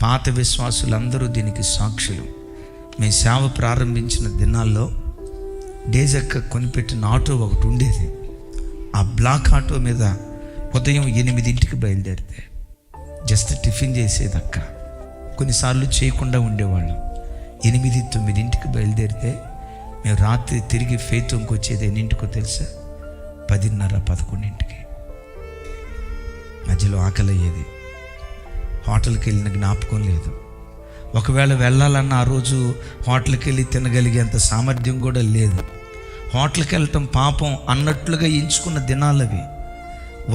పాత విశ్వాసులందరూ దీనికి సాక్షులు. మేము సేవ ప్రారంభించిన దినాల్లో డేజక్క కొనిపెట్టిన ఆటో ఒకటి ఉండేది. ఆ బ్లాక్ ఆటో మీద ఉదయం 8ంటికి బయలుదేరితే జస్ట్ టిఫిన్ చేసేది అక్క. కొన్నిసార్లు చేయకుండా ఉండేవాళ్ళం. 8-9ంటికి బయలుదేరితే మేము రాత్రి తిరిగి ఫేతంకి వచ్చేది ఎన్నింటికో తెలుసా? 10:30-11ంటికి. మధ్యలో ఆకలి అయ్యేది. హోటల్కి వెళ్ళిన జ్ఞాపకం లేదు. ఒకవేళ వెళ్ళాలన్న ఆ రోజు హోటల్కి వెళ్ళి తినగలిగేంత సామర్థ్యం కూడా లేదు. హోటల్కి వెళ్ళటం పాపం అన్నట్లుగా ఎంచుకున్న దినాలవి.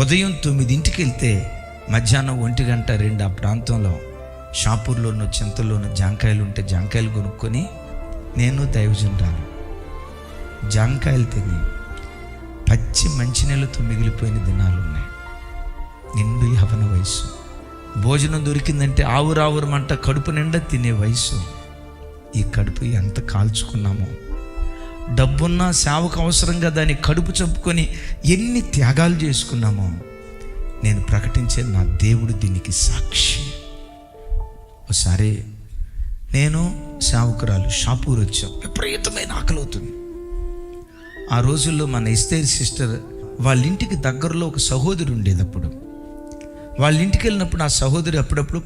ఉదయం 9ంటికి వెళ్తే మధ్యాహ్నం 1-2 ఆ ప్రాంతంలో షాపూర్లోనూ చింతల్లోనూ జాంకాయలు ఉంటే జాంకాయలు కొనుక్కొని నేను దైవజనురాలు జాంకాయలు తిని పచ్చి మంచినీళ్ళతో మిగిలిపోయిన దినాలు ఉన్నాయి. నిండు యవ్వన వయసు. భోజనం దొరికిందంటే ఆవురావురమంట కడుపు నిండా తినే వయసు. ఈ కడుపు ఎంత కాల్చుకున్నామో. డబ్బున్నా సేవకు అవసరంగా దాన్ని కడుపు చంపుకొని ఎన్ని త్యాగాలు చేసుకున్నామో. నేను ప్రకటించే నా దేవుడు దీనికి సాక్షి. ఒకసారి నేను సేవకురాలు షాపూర్ వచ్చాం. విపరీతమైన ఆకలి అవుతుంది. ఆ రోజుల్లో మన ఎస్తేర్ సిస్టర్ వాళ్ళ ఇంటికి దగ్గరలో ఒక సహోదరి ఉండేది. అప్పుడు వాళ్ళ ఇంటికి వెళ్ళినప్పుడు ఆ సహోదరి అప్పుడప్పుడు